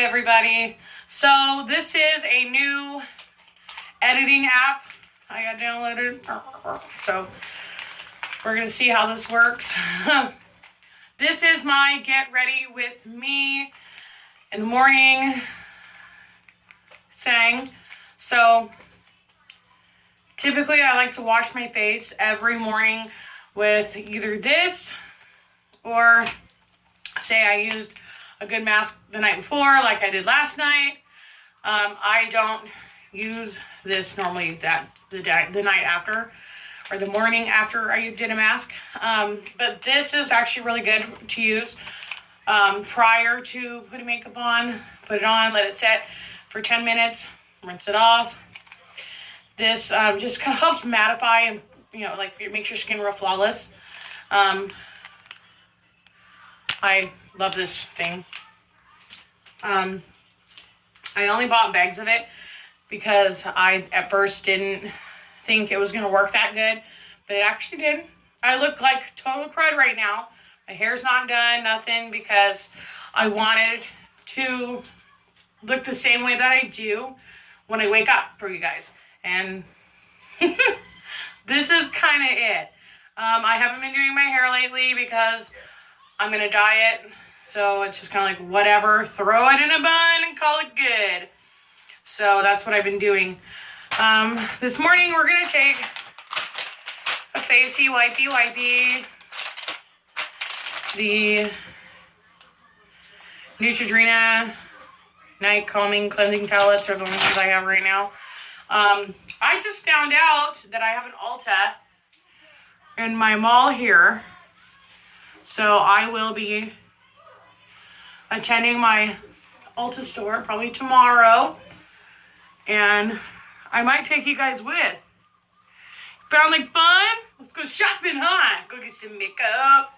everybody. So this is a new editing app I got downloaded. So we're gonna see how this works. This is my get ready with me in the morning thing. So typically I like to wash my face every morning with either this or say I used a good mask the night before like I did last night. I don't use this normally the night after or the morning after I did a mask. But this is actually really good to use prior to putting makeup on. Put it on, let it set for 10 minutes, rinse it off. This just kind of helps mattify and, you know, like it makes your skin real flawless. I love this thing. I only bought bags of it because I at first didn't think it was going to work that good, but it actually did. I look like total crud right now. My hair's not done, nothing, because I wanted to look the same way that I do when I wake up for you guys. And this is kind of it. I haven't been doing my hair lately because I'm going to dye it. So it's just kind of like whatever, throw it in a bun and call it good. So that's what I've been doing. This morning we're going to take a Facey Wipey, the Neutrogena Night Calming Cleansing Tablets are the ones I have right now. I just found out that I have an Ulta in my mall here. So I will be attending my Ulta store probably tomorrow. And I might take you guys with. Found like fun? Let's go shopping, huh? Go get some makeup.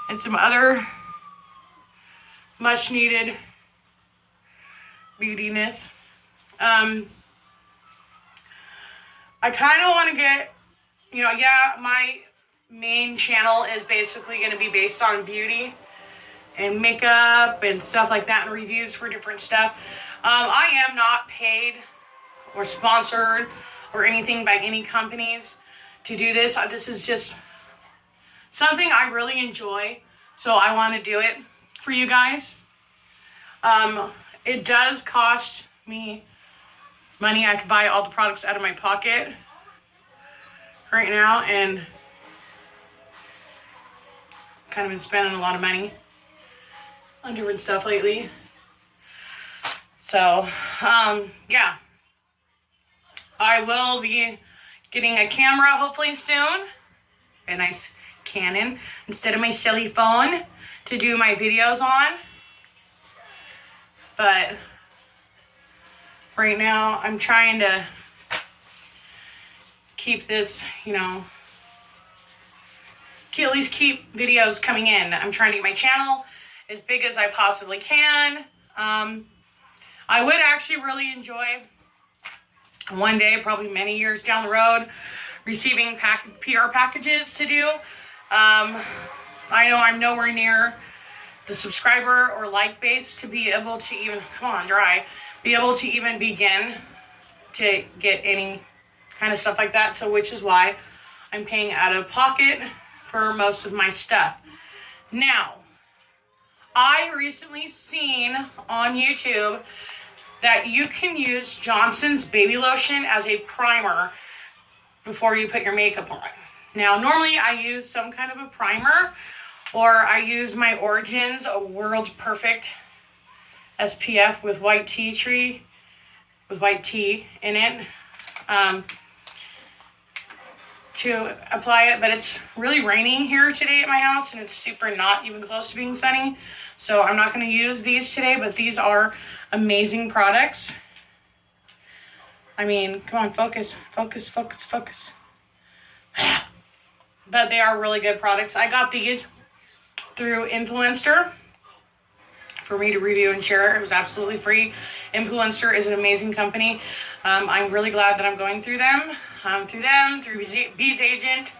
And some other much needed beautiness. I kind of want to get, you know, yeah, my main channel is basically going to be based on beauty and makeup and stuff like that and reviews for different stuff. I am not paid or sponsored or anything by any companies to do this. This is just something I really enjoy, so I want to do it for you guys. It does cost me money. I could buy all the products out of my pocket right now, and kind of been spending a lot of money on different stuff lately. So, yeah. I will be getting a camera hopefully soon. A nice Canon instead of my silly phone to do my videos on. But right now I'm trying to keep this, you know, at least keep videos coming in. I'm trying to get my channel as big as I possibly can. I would actually really enjoy one day, probably many years down the road, receiving PR packages to do. I know I'm nowhere near the subscriber or like base to be able to even, be able to even begin to get any kind of stuff like that. So which is why I'm paying out of pocket for most of my stuff. Now, I recently seen on YouTube that you can use Johnson's baby lotion as a primer before you put your makeup on. Now, normally I use some kind of a primer, or I use my Origins, a World's Perfect SPF with white tea in it, to apply it. But it's really raining here today at my house, and it's super not even close to being sunny. So I'm not going to use these today, but these are amazing products. I mean, come on, focus. But they are really good products. I got these through Influencer for me to review and share. It was absolutely free. Influencer is an amazing company. I'm really glad that I'm going through them. Through Bees Agent,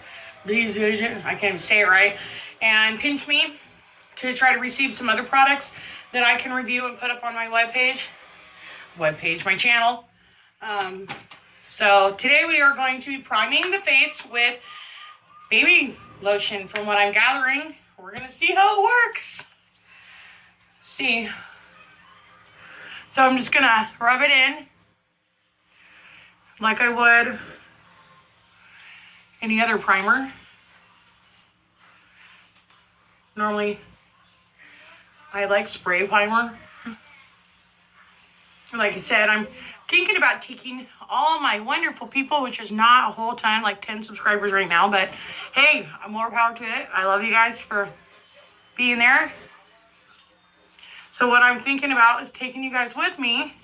I can't even say it right, and Pinch Me, to try to receive some other products that I can review and put up on my webpage, my channel. So today we are going to be priming the face with baby lotion. From what I'm gathering, we're gonna see how it works. See. So I'm just gonna rub it in like I would any other primer. Normally, I like spray primer. Like I said, I'm thinking about taking all my wonderful people, which is not a whole ton, like 10 subscribers right now, but hey, more power to it. I love you guys for being there. So what I'm thinking about is taking you guys with me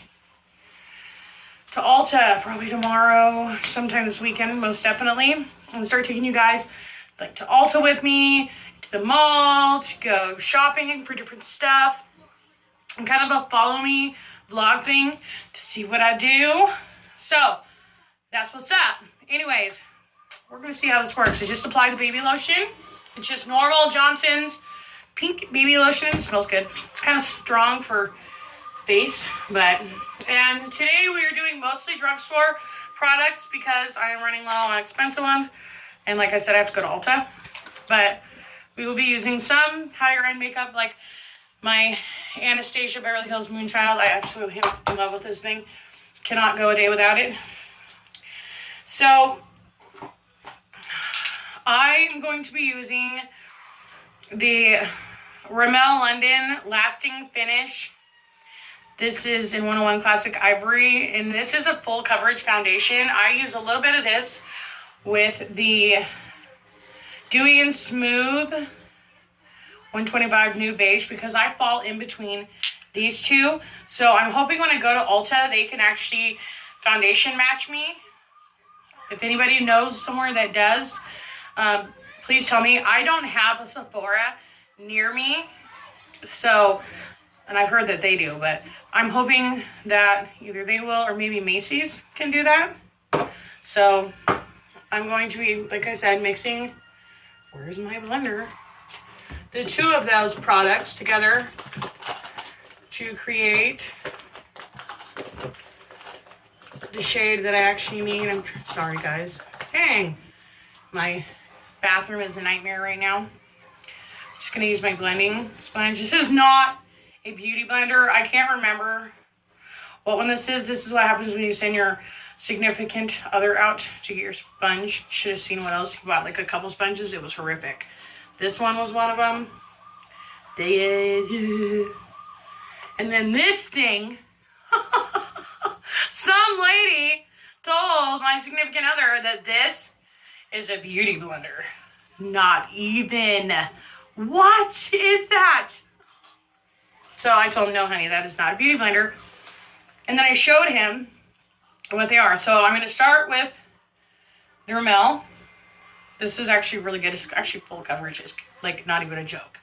to Ulta, probably tomorrow, sometime this weekend, most definitely. I'm gonna start taking you guys like to Ulta with me, to the mall, to go shopping for different stuff, and kind of a follow me vlog thing to see what I do. So that's what's up. Anyways, we're gonna see how this works. I just applied the baby lotion. It's just normal Johnson's pink baby lotion. It smells good. It's kind of strong for face, and today we are doing mostly drugstore products because I am running low on expensive ones, and like I said, I have to go to Ulta. But we will be using some higher end makeup, like my Anastasia Beverly Hills Moonchild. I absolutely am in love with this thing. Cannot go a day without it. So I'm going to be using the Rimmel London Lasting Finish. This is in 101 Classic Ivory, and this is a full coverage foundation. I use a little bit of this with the Dewy and Smooth 125 Nude Beige because I fall in between these two. So I'm hoping when I go to Ulta, they can actually foundation match me. If anybody knows somewhere that does, please tell me. I don't have a Sephora near me, so, and I've heard that they do, but I'm hoping that either they will or maybe Macy's can do that. So I'm going to be, like I said, mixing, where's my blender? The two of those products together to create the shade that I actually need. I'm sorry guys. Dang. My bathroom is a nightmare right now. Just gonna use my blending sponge. This is not a beauty blender. I can't remember what one this is. This is what happens when you send your significant other out to get your sponge. Should have seen what else. You bought like a couple sponges. It was horrific. This one was one of them. And then this thing, some lady told my significant other that this is a beauty blender. Not even. What is that? So I told him, no, honey, that is not a beauty blender. And then I showed him what they are. So I'm going to start with the Rimmel. This is actually really good. It's actually full coverage. It's like not even a joke.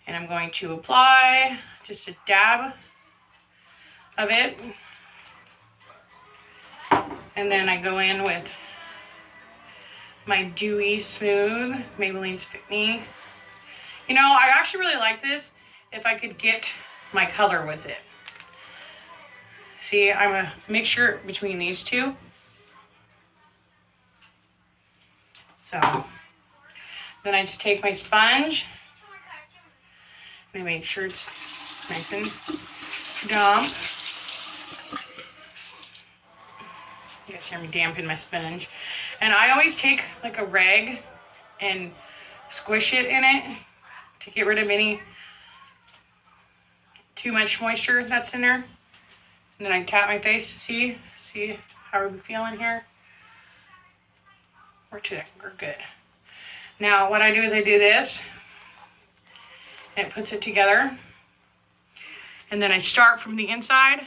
And I'm going to apply just a dab of it. And then I go in with my Dewy Smooth Maybelline's Fit Me. You know, I actually really like this if I could get my color with it. See, I'm a mixture between these two. So then I just take my sponge and I make sure it's nice and damp. You guys hear me dampen my sponge. And I always take like a rag and squish it in it to get rid of any too much moisture that's in there. And then I tap my face to see how are we feeling here. We're good. Now what I do is I do this and it puts it together. And then I start from the inside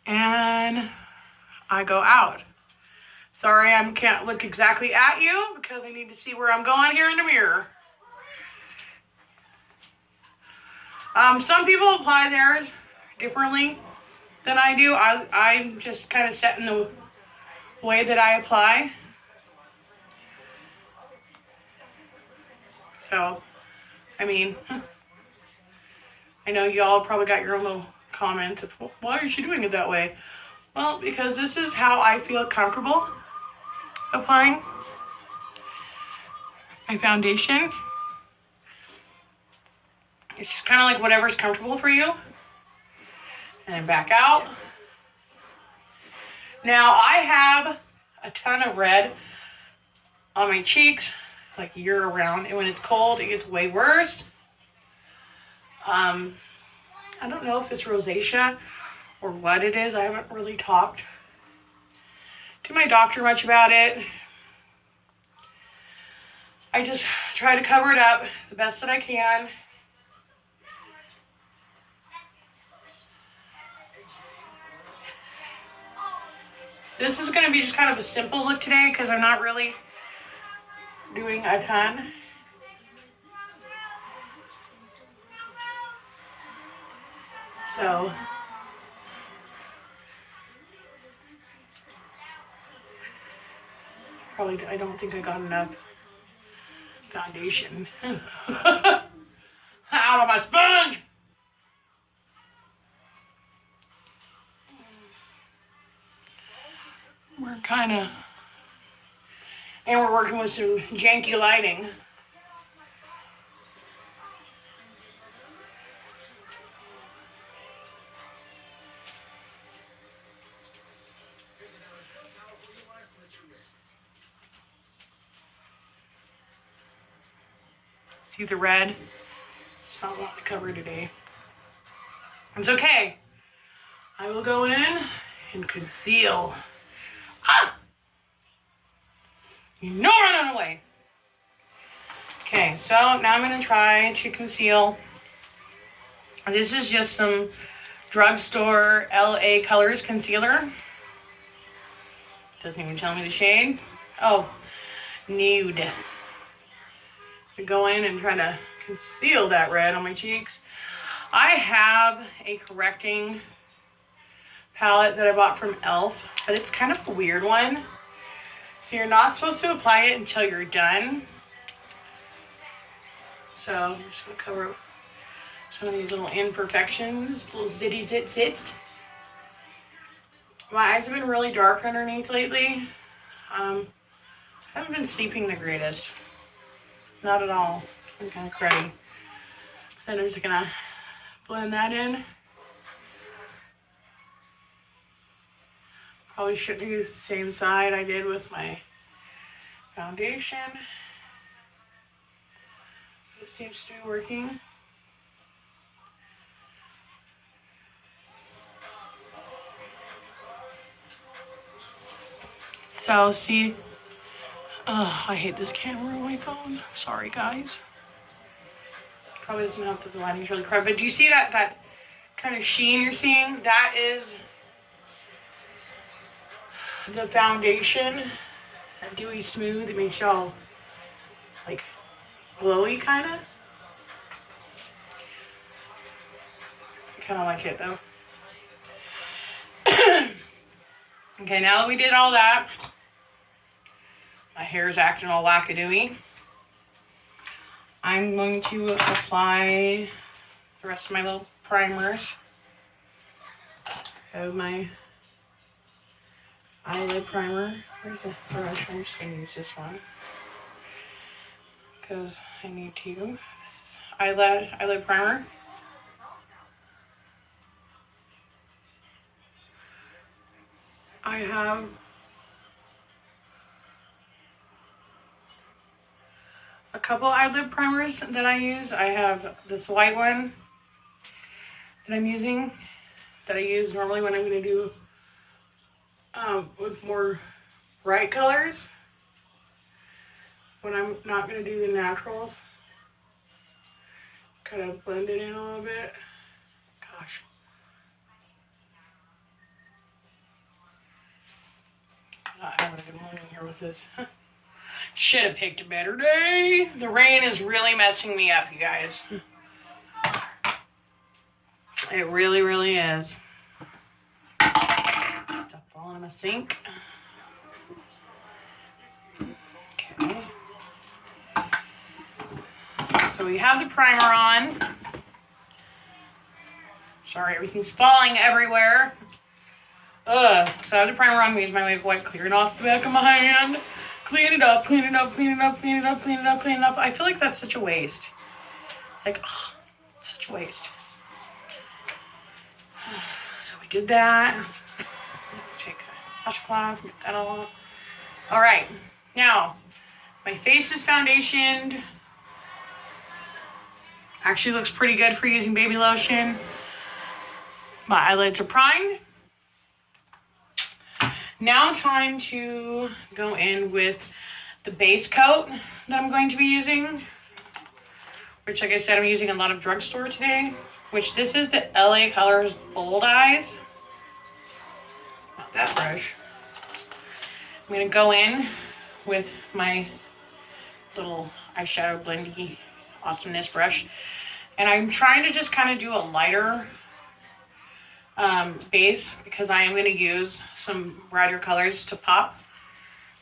and I go out. Sorry, I can't look exactly at you because I need to see where I'm going here in the mirror. Some people apply theirs differently than I do. I'm just kind of set in the way that I apply. So, I mean, I know y'all probably got your own little comments of, why is she doing it that way? Well, because this is how I feel comfortable applying my foundation. It's just kind of like whatever's comfortable for you. And then back out. Now I have a ton of red on my cheeks, like year round. And when it's cold, it gets way worse. I don't know if it's rosacea or what it is. I haven't really talked to my doctor much about it. I just try to cover it up the best that I can. This is going to be just kind of a simple look today because I'm not really doing a ton. So probably, I don't think I got enough foundation out of my sponge. We're kind of, and we're working with some janky lighting. See the red? It's not wanting to cover today. It's okay. I will go in and conceal. Ah! No running away. Okay, so now I'm going to try to conceal. This is just some drugstore LA Colors concealer. Doesn't even tell me the shade. Oh, nude. To go in and try to conceal that red on my cheeks. I have a correcting palette that I bought from e.l.f., but it's kind of a weird one. So you're not supposed to apply it until you're done. So I'm just going to cover up some of these little imperfections, little zitty zits. My eyes have been really dark underneath lately. I haven't been sleeping the greatest. Not at all. I'm kind of cruddy. And I'm just going to blend that in. Probably shouldn't use the same side I did with my foundation. It seems to be working. So see, I hate this camera on my phone. Sorry guys. Probably doesn't help that the lighting's really crap. But do you see that kind of sheen you're seeing? That is the foundation. That dewy smooth. It makes y'all like glowy kind of. I kind of like it though. Okay, now that we did all that, my hair is acting all wackadooey. I'm going to apply the rest of my little primers. I have my eyelid primer. Where's the brush? I'm just going to use this one because I need to. This is eyelid primer. I have a couple eyelid primers that I use. I have this white one that I'm using, that I use normally when I'm going to do with more bright colors, when I'm not going to do the naturals. Kind of blend it in a little bit. Gosh. Not having a good morning here with this. Should have picked a better day. The rain is really messing me up, you guys. It really, really is. Stuff falling in my sink. Okay. So we have the primer on. Sorry, everything's falling everywhere. Ugh. So I have the primer on me. Use my wave wipe, clear it off the back of my hand. Clean it up, clean it up, clean it up, clean it up, clean it up, clean it up. I feel like that's such a waste. Like, ugh, such a waste. So we did that. Take a washcloth, get that all. All right. Now, my face is foundationed. Actually looks pretty good for using baby lotion. My eyelids are primed. Now time to go in with the base coat that I'm going to be using, which, like I said, I'm using a lot of drugstore today, which this is the LA Colors Bold Eyes. Not that brush. I'm going to go in with my little eyeshadow blendy awesomeness brush, and I'm trying to just kind of do a lighter base because I am going to use some brighter colors to pop.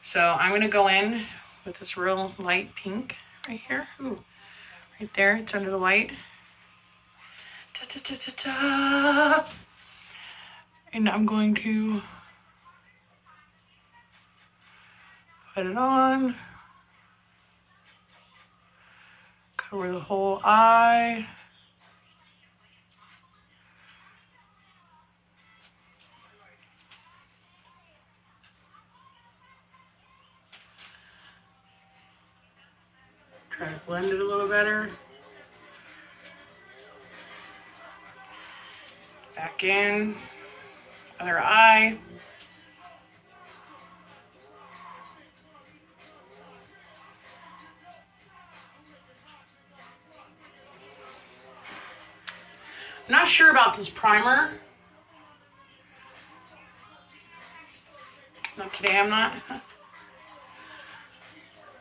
So I'm going to go in with this real light pink right here. Ooh, right there, it's under the white. Ta-ta-ta-ta-ta. And I'm going to put it on. Cover the whole eye. Try to blend it a little better. Back in. Other eye. I'm not sure about this primer. Not today, I'm not.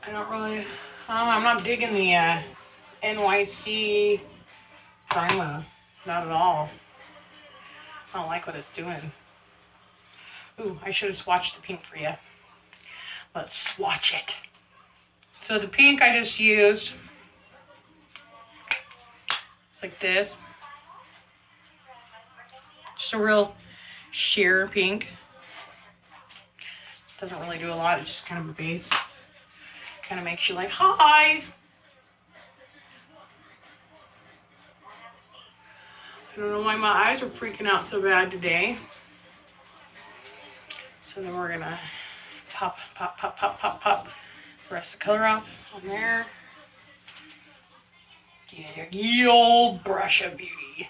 I don't really, I'm not digging the NYC primer. Not at all. I don't like what it's doing. Ooh, I should have swatched the pink for you. Let's swatch it. So the pink I just used, it's like this. Just a real sheer pink. Doesn't really do a lot, it's just kind of a base. Kind of makes you like, hi! I don't know why my eyes are freaking out so bad today. So then we're gonna pop, pop, pop, pop, pop, pop the rest of the color off on there. Yeah, ye old brush of beauty.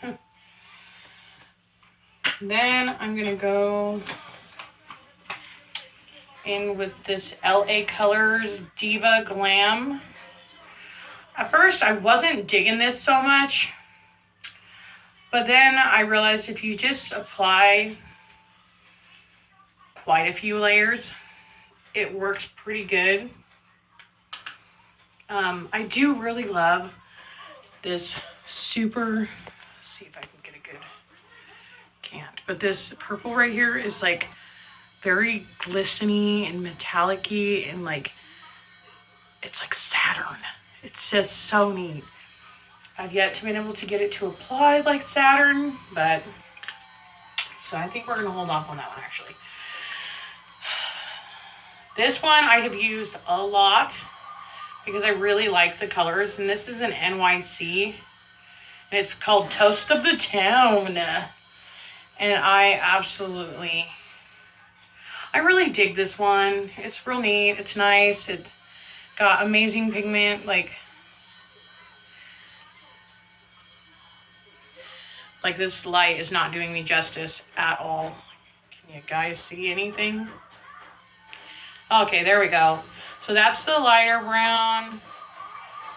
Then I'm gonna go in with this LA Colors Diva Glam. At first I wasn't digging this so much, but then I realized if you just apply quite a few layers, it works pretty good. I do really love this super, let's see if I can get a good, can't, but this purple right here is like very glistening and metallic-y and like, it's like Saturn. It's just so neat. I've yet to be able to get it to apply like Saturn, but, so I think we're gonna hold off on that one actually. This one I have used a lot because I really like the colors, and this is an NYC, and it's called Toast of the Town, and I really dig this one. It's real neat, it's nice, it's got amazing pigment, like this light is not doing me justice at all. Can you guys see anything? Okay, there we go. So that's the lighter brown.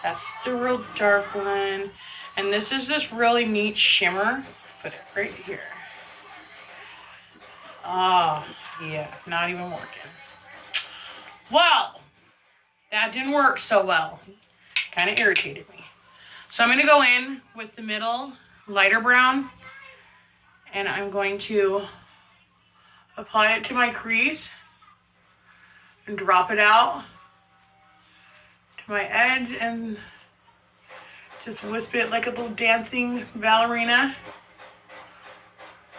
That's the real dark one. And this is this really neat shimmer. Put it right here. Oh, yeah, not even working. Well, that didn't work so well. Kind of irritated me. So I'm going to go in with the middle lighter brown, and I'm going to apply it to my crease and drop it out to my edge and just wisp it like a little dancing ballerina.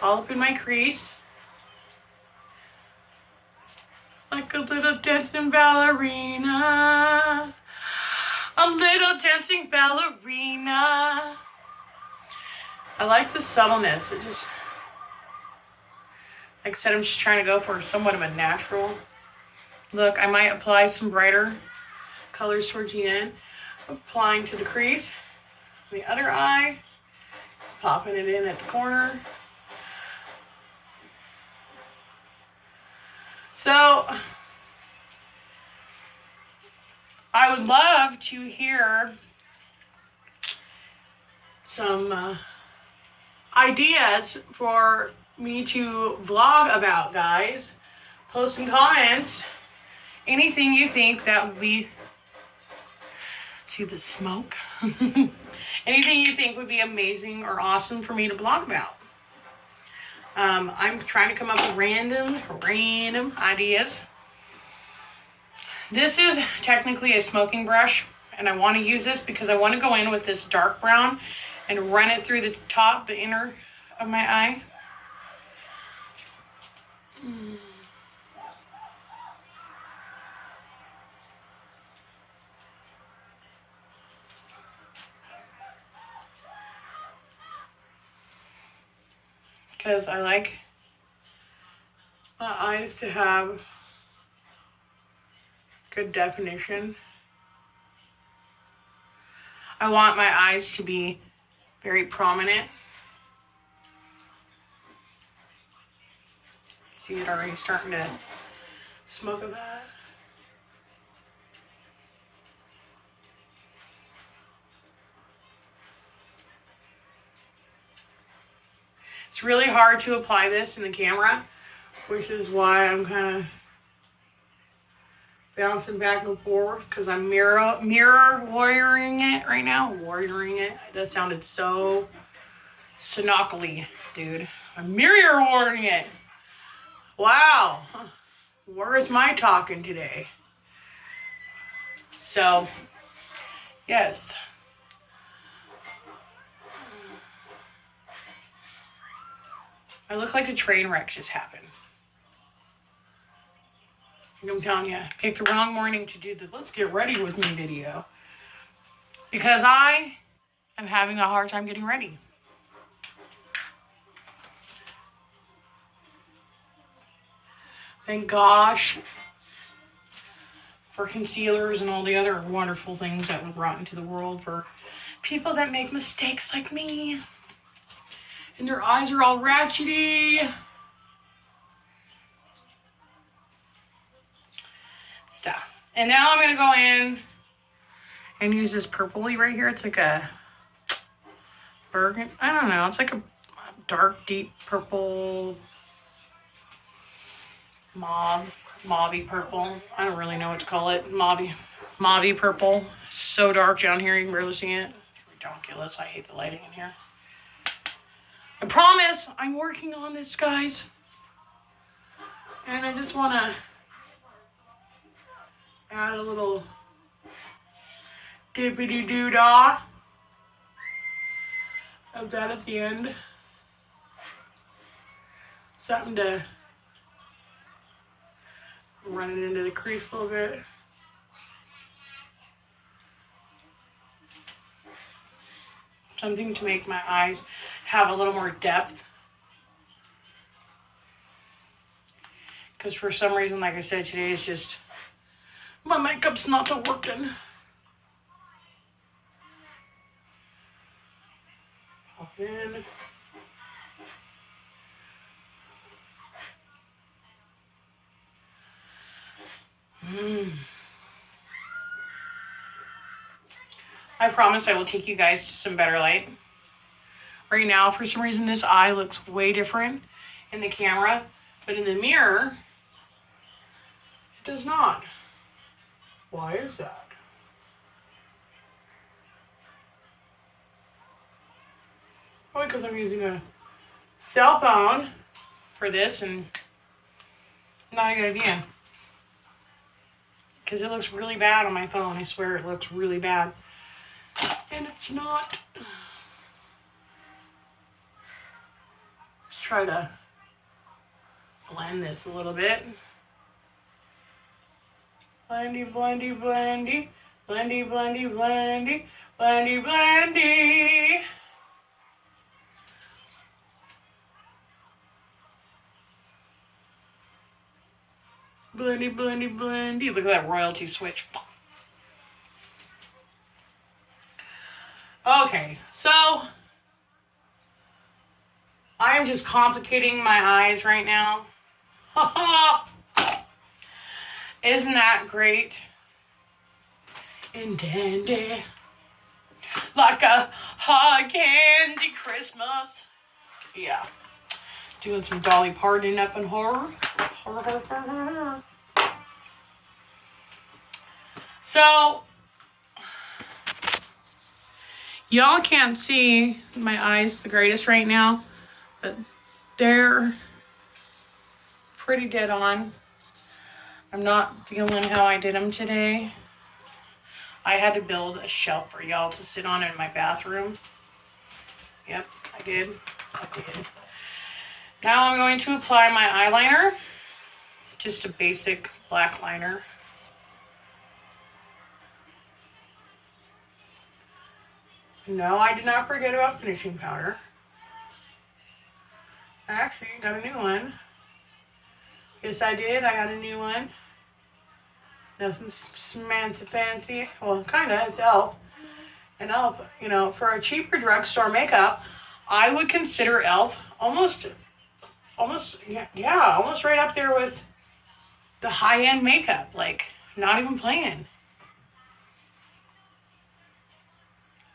all up in my crease. Like a little dancing ballerina. A little dancing ballerina. I like the subtleness. It just, like I said, I'm just trying to go for somewhat of a natural look. I might apply some brighter colors towards the end. Applying to the crease. The other eye. Popping it in at the corner. So, I would love to hear some ideas for me to vlog about, guys. Post some comments. Anything you think that would be, see the smoke? Anything you think would be amazing or awesome for me to vlog about. I'm trying to come up with random ideas. This is technically a smoking brush, and I want to use this because I want to go in with this dark brown and run it through the top, the inner of my eye. Because I like my eyes to have good definition. I want my eyes to be very prominent. See it already starting to smoke a bit. It's really hard to apply this in the camera, which is why I'm kind of bouncing back and forth because I'm mirror warrioring it right now. Warrioring it. That sounded so snockily, dude. I'm mirror warrioring it. Wow. Where's my talking today? So, yes. I look like a train wreck just happened. I'm telling you, I picked the wrong morning to do the let's get ready with me video. Because I am having a hard time getting ready. Thank gosh for concealers and all the other wonderful things that were brought into the world for people that make mistakes like me. And their eyes are all ratchety. So, and now I'm going to go in and use this purpley right here. It's like a burgundy, I don't know. It's like a dark, deep purple, mauvey purple. I don't really know what to call it. Mauvey purple. So dark down here, you can barely see it. It's ridiculous. I hate the lighting in here. I promise I'm working on this, guys. And I just want to add a little dippity-doo-dah of that at the end. Something to run it into the crease a little bit. Something to make my eyes have a little more depth. Because for some reason, like I said, today is just, my makeup's not working. Pop in. I promise I will take you guys to some better light. Right now, for some reason, this eye looks way different in the camera, but in the mirror, it does not. Why is that? Probably because I'm using a cell phone for this, and not a good idea. Because it looks really bad on my phone. I swear it looks really bad. And it's not. Let's try to blend this a little bit. Blendy, blendy, blendy. Blendy, blendy, blendy. Blendy, blendy. Blendy, blendy, blendy. Look at that royalty switch. Okay, so I am just complicating my eyes right now. Isn't that great? And dandy. Like a hot candy Christmas. Yeah. Doing some Dolly Parton up in horror. So, y'all can't see my eyes the greatest right now, but they're pretty dead on. I'm not feeling how I did them today. I had to build a shelf for y'all to sit on in my bathroom. Yep, I did. Now I'm going to apply my eyeliner. Just a basic black liner. No, I did not forget about finishing powder. I actually got a new one. Yes, I did. I got a new one. Nothing fancy. Well, kind of. It's e.l.f. And e.l.f., you know, for a cheaper drugstore makeup, I would consider e.l.f. almost right up there with the high-end makeup. Like, not even playing.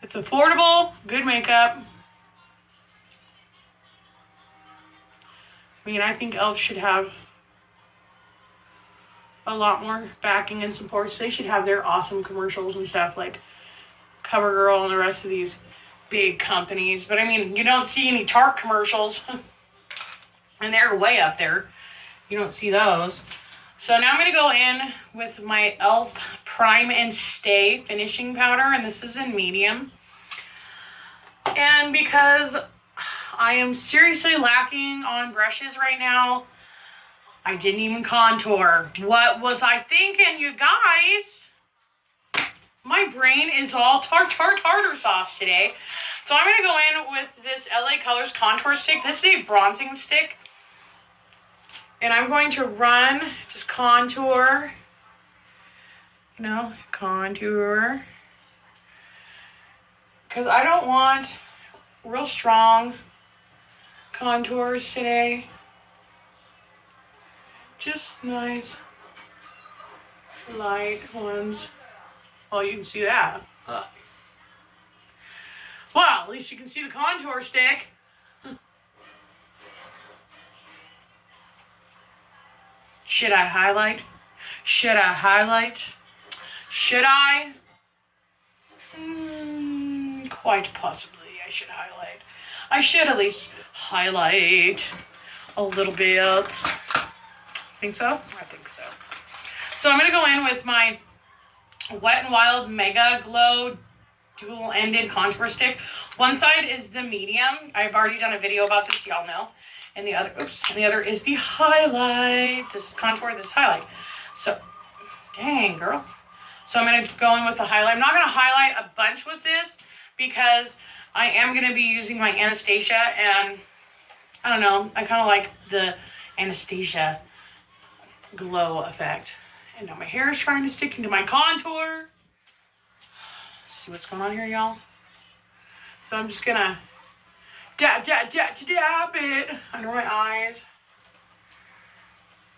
It's affordable, good makeup. I mean, I think e.l.f. should have a lot more backing and support. So they should have their awesome commercials and stuff like CoverGirl and the rest of these big companies. But I mean, you don't see any Tarte commercials. And they're way up there. You don't see those. So now I'm going to go in with my e.l.f. Prime and Stay finishing powder. And this is in medium. And because I am seriously lacking on brushes right now, I didn't even contour. What was I thinking, you guys? My brain is all tartar sauce today. So I'm going to go in with this LA Colors contour stick. This is a bronzing stick. And I'm going to just contour. You know, contour. Because I don't want real strong contours today. Just nice, light ones. Oh, you can see that. Well, at least you can see the contour stick. Should I highlight? Should I highlight? Should I? Quite possibly I should highlight. I should at least highlight a little bit. Think so? I think so. So I'm going to go in with my Wet n Wild Mega Glow dual-ended contour stick. One side is the medium. I've already done a video about this, y'all know. And the other is the highlight. This is contour, this is highlight. So, dang, girl. So I'm going to go in with the highlight. I'm not going to highlight a bunch with this because I am going to be using my Anastasia, and I don't know, I kind of like the Anastasia glow effect. And now my hair is trying to stick into my contour. See what's going on here, y'all? So I'm just gonna dab it under my eyes.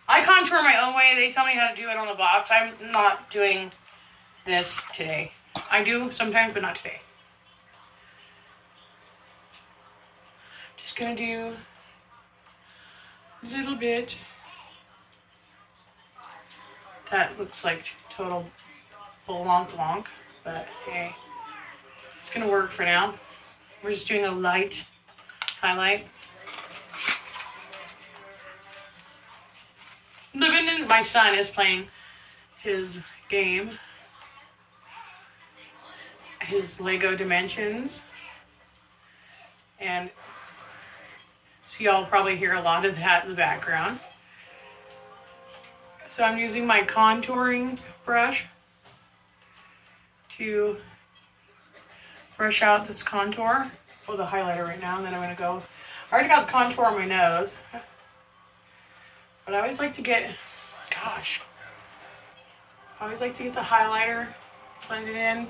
I contour my own way. They tell me how to do it on the box. I'm not doing this today. I do sometimes, but not today. Just gonna do a little bit. That looks like total blanc, but hey, it's gonna work for now. We're just doing a light highlight. My son is playing his game, his Lego Dimensions, and So y'all probably hear a lot of that in the background. So I'm using my contouring brush to brush out this contour with a highlighter right now, and then I'm going to go, I already got the contour on my nose, but I always like to get, gosh, I always like to get the highlighter blended in.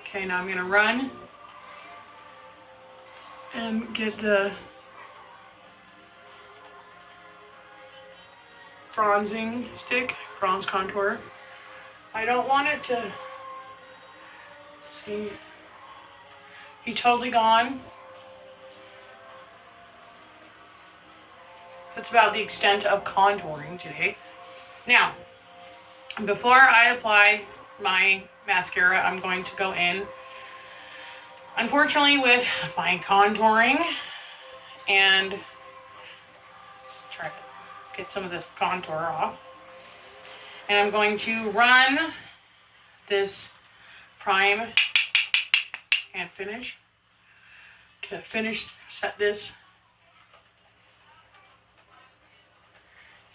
Okay, now I'm going to run and get the bronzing stick, bronze contour. I don't want it to be totally gone. That's about the extent of contouring today. Now, before I apply my mascara, I'm going to go in, unfortunately, with my contouring and try to get some of this contour off. And I'm going to run this prime and finish to set this.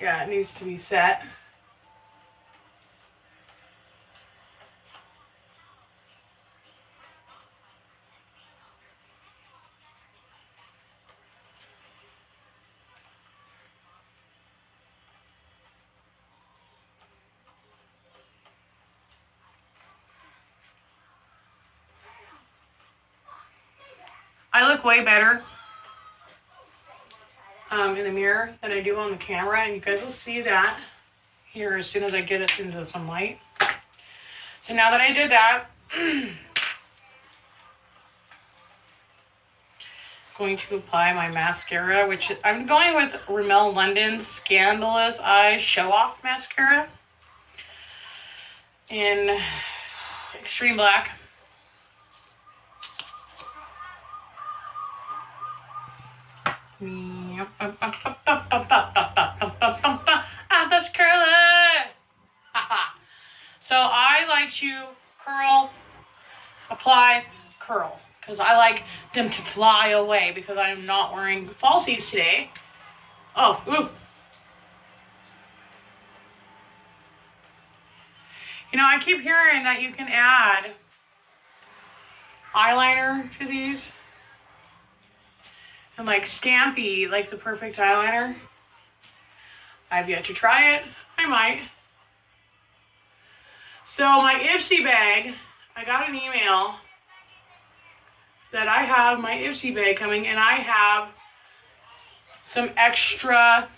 Yeah, it needs to be set. I look way better in the mirror than I do on the camera, and you guys will see that here as soon as I get it into some light. So now that I did that, I'm going to apply my mascara, which I'm going with Rimmel London's Scandalous Eye Show Off Mascara in Extreme Black. That's curly. So I like to curl, apply, curl, because I like them to fly away, because I'm not wearing falsies today. Oh, ooh. You know, I keep hearing that you can add eyeliner to these. And like Stampy, like the perfect eyeliner. I've yet to try it. I might. So my Ipsy bag, I got an email that I have my Ipsy bag coming, and I have some extra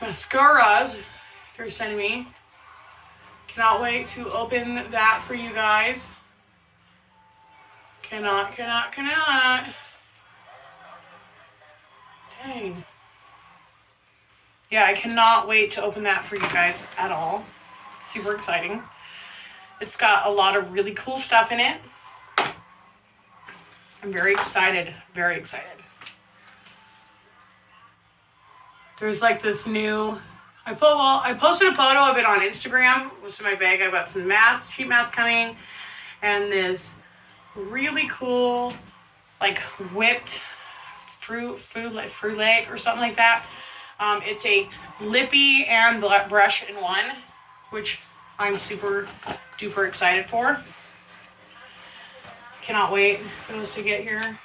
mascaras they're sending me. Cannot wait to open that for you guys. Cannot. Dang. Yeah, I cannot wait to open that for you guys at all. Super exciting. It's got a lot of really cool stuff in it. I'm very excited. Very excited. There's like this new... I posted a photo of it on Instagram. What's in my bag? I've got some masks, sheet masks coming. And this really cool, like whipped fruit or something like that. It's a lippy and brush in one, which I'm super duper excited for. Cannot wait for those to get here.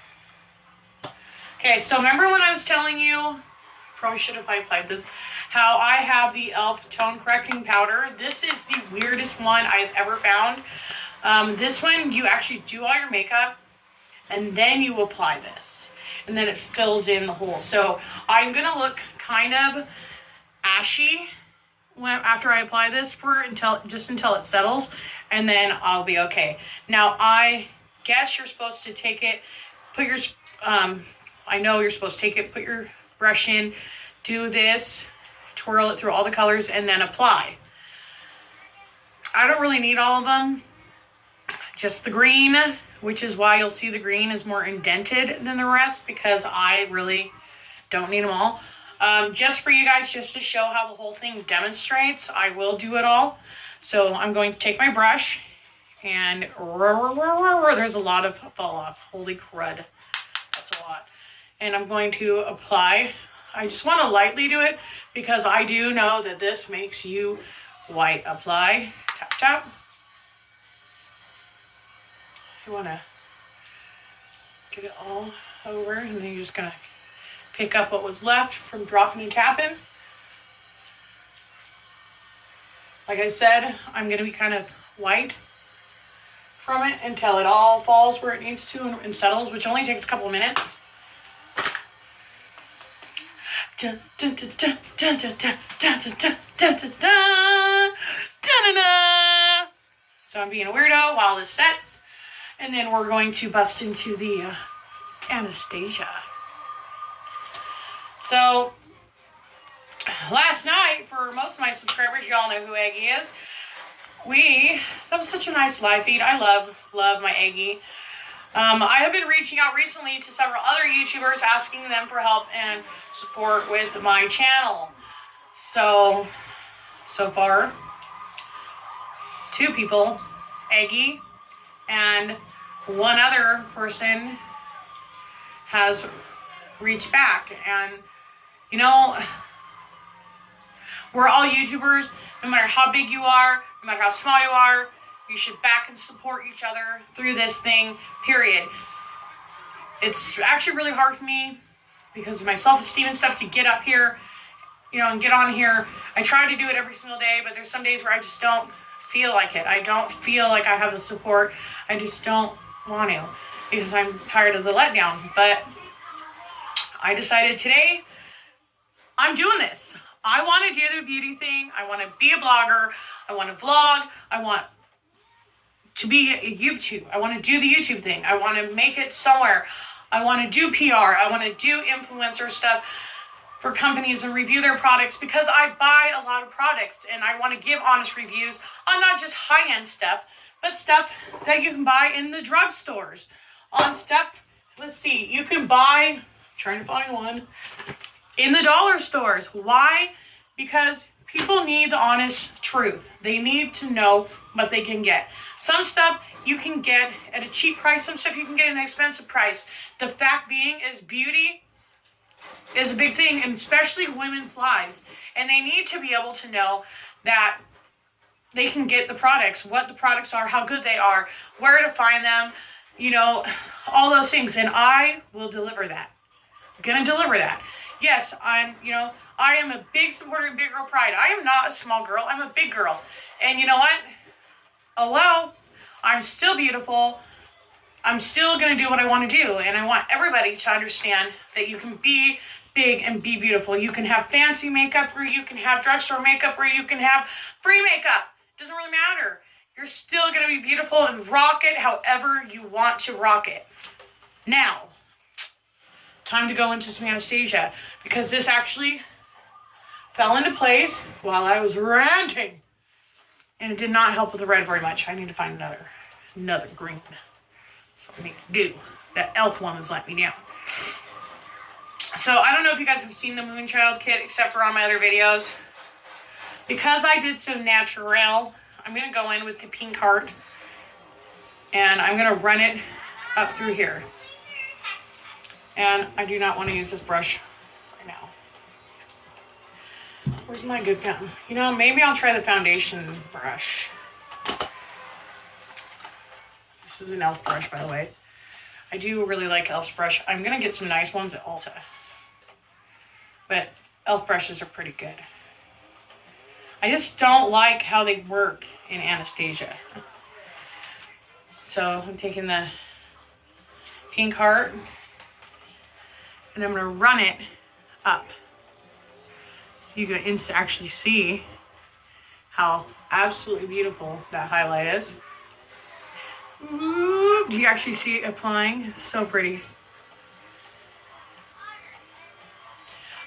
Okay, so remember when I was telling you, probably should have applied this, how I have the e.l.f. tone correcting powder. This is the weirdest one I've ever found. This one, you actually do all your makeup, and then you apply this, and then it fills in the hole. So I'm gonna look kind of ashy after I apply this until it settles, and then I'll be okay. Now I guess you're supposed to take it, put your I know you're supposed to take it, put your brush in, do this, twirl it through all the colors, and then apply. I don't really need all of them. Just the green, which is why you'll see the green is more indented than the rest, because I really don't need them all. Just for you guys, just to show how the whole thing demonstrates, I will do it all. So I'm going to take my brush. And there's a lot of fall off. Holy crud. That's a lot. And I'm going to apply. I just want to lightly do it because I do know that this makes you white. Apply. Tap, tap. You want to get it all over, and then you're just going to pick up what was left from dropping and tapping. Like I said, I'm going to be kind of white from it until it all falls where it needs to and settles, which only takes a couple of minutes. So I'm being a weirdo while this sets, and then we're going to bust into the Anastasia. So last night, for most of my subscribers, y'all know who Aggie is. That was such a nice live feed. I love my Aggie. I have been reaching out recently to several other YouTubers asking them for help and support with my channel. So far, 2 people, Aggie and one other person, has reached back. And you know, we're all YouTubers. No matter how big you are, no matter how small you are, you should back and support each other through this thing, period. It's actually really hard for me because of my self-esteem and stuff to get up here, you know, and get on here. I try to do it every single day, but there's some days where I just don't feel like it. I don't feel like I have the support. I just don't want to because I'm tired of the letdown. But I decided today I'm doing this. I want to do the beauty thing. I want to be a blogger. I want to vlog. I want to be a YouTube. I want to do the YouTube thing. I want to make it somewhere. I want to do PR. I want to do influencer stuff for companies and review their products because I buy a lot of products and I want to give honest reviews on not just high-end stuff, but stuff that you can buy in the drugstores. On stuff, let's see, you can buy, trying to find one, in the dollar stores. Why? Because people need the honest truth. They need to know what they can get. Some stuff you can get at a cheap price. Some stuff you can get at an expensive price. The fact being is beauty is a big thing, and especially women's lives. And they need to be able to know that they can get the products, what the products are, how good they are, where to find them, you know, all those things. And I will deliver that. I'm going to deliver that. Yes, I am a big supporter of Big Girl Pride. I am not a small girl. I'm a big girl. And you know what? Hello, I'm still beautiful. I'm still going to do what I want to do. And I want everybody to understand that you can be big and be beautiful. You can have fancy makeup, or you can have drugstore makeup, or you can have free makeup. Doesn't really matter. You're still going to be beautiful and rock it however you want to rock it. Now, time to go into some Anastasia, because this actually fell into place while I was ranting. And it did not help with the red very much. I need to find another green. That's what I need to do. That e.l.f. one has let me down. So I don't know if you guys have seen the Moonchild kit, except for on my other videos. Because I did so natural, I'm going to go in with the pink heart. And I'm going to run it up through here. And I do not want to use this brush right now. Where's my good pen? You know, maybe I'll try the foundation brush. This is an e.l.f. brush, by the way. I do really like e.l.f.'s brush. I'm going to get some nice ones at Ulta. But e.l.f. brushes are pretty good. I just don't like how they work in Anastasia. So I'm taking the pink heart and I'm going to run it up. So you can actually see how absolutely beautiful that highlight is. Ooh, do you actually see it applying? So pretty.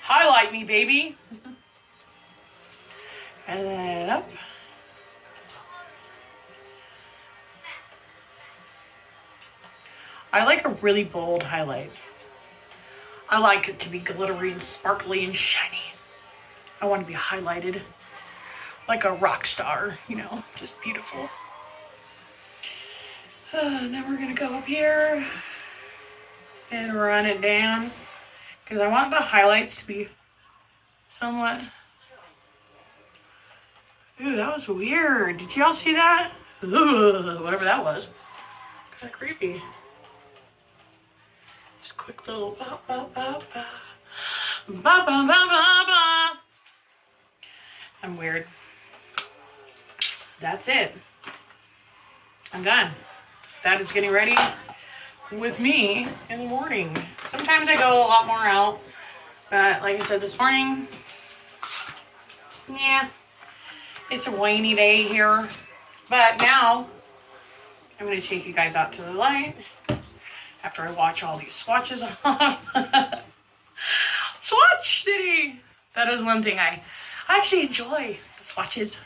Highlight me, baby. And then up. I like a really bold highlight. I like it to be glittery and sparkly and shiny. I want to be highlighted like a rock star, you know, just beautiful. Then we're gonna go up here and run it down because I want the highlights to be somewhat. Ooh, that was weird. Did y'all see that? Ooh, whatever that was. Kind of creepy. Just quick little ba ba ba ba ba ba ba ba ba. I'm weird. That's it. I'm done. That is getting ready with me in the morning. Sometimes I go a lot more out, but like I said this morning, yeah, it's a rainy day here. But now I'm going to take you guys out to the light after I watch all these swatches off. Swatch City! That is one thing I actually enjoy, the swatches.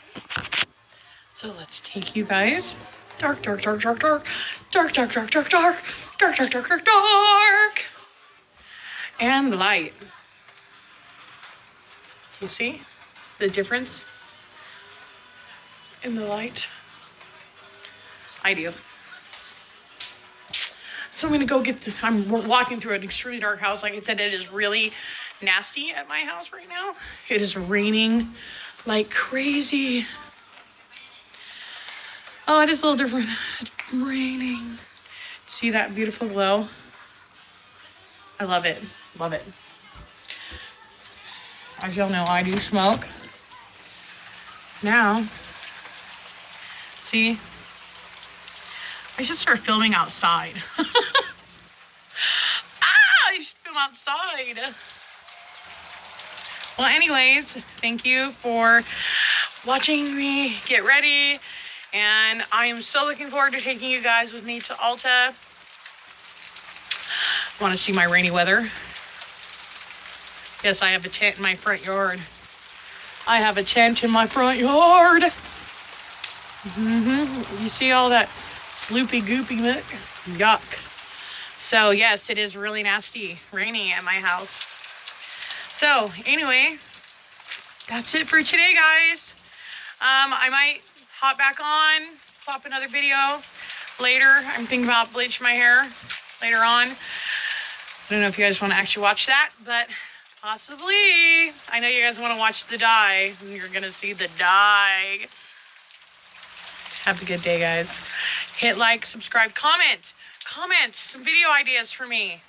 So let's take you guys dark, dark, dark, dark, dark, dark, dark, dark, dark, dark, dark, dark, dark, dark, dark, and light. You see the difference in the light? I do. So I'm gonna go get I'm walking through an extremely dark house. Like I said, it is really nasty at my house right now. It is raining like crazy. Oh, it is a little different. It's raining. See that beautiful glow? I love it. Love it. As y'all know, I do smoke. Now, see? I should start filming outside. I should film outside. Well, anyways, thank you for watching me get ready. And I am so looking forward to taking you guys with me to Ulta. Want to see my rainy weather? Yes, I have a tent in my front yard. I have a tent in my front yard. You see all that sloopy goopy muck? Yuck. So yes, it is really nasty raining at my house. So anyway, that's it for today, guys. I might hop back on, pop another video later. I'm thinking about bleaching my hair later on. I don't know if you guys want to actually watch that, but possibly. I know you guys want to watch the dye, and you're gonna see the dye. Have a good day, guys. Hit like, subscribe, comment some video ideas for me.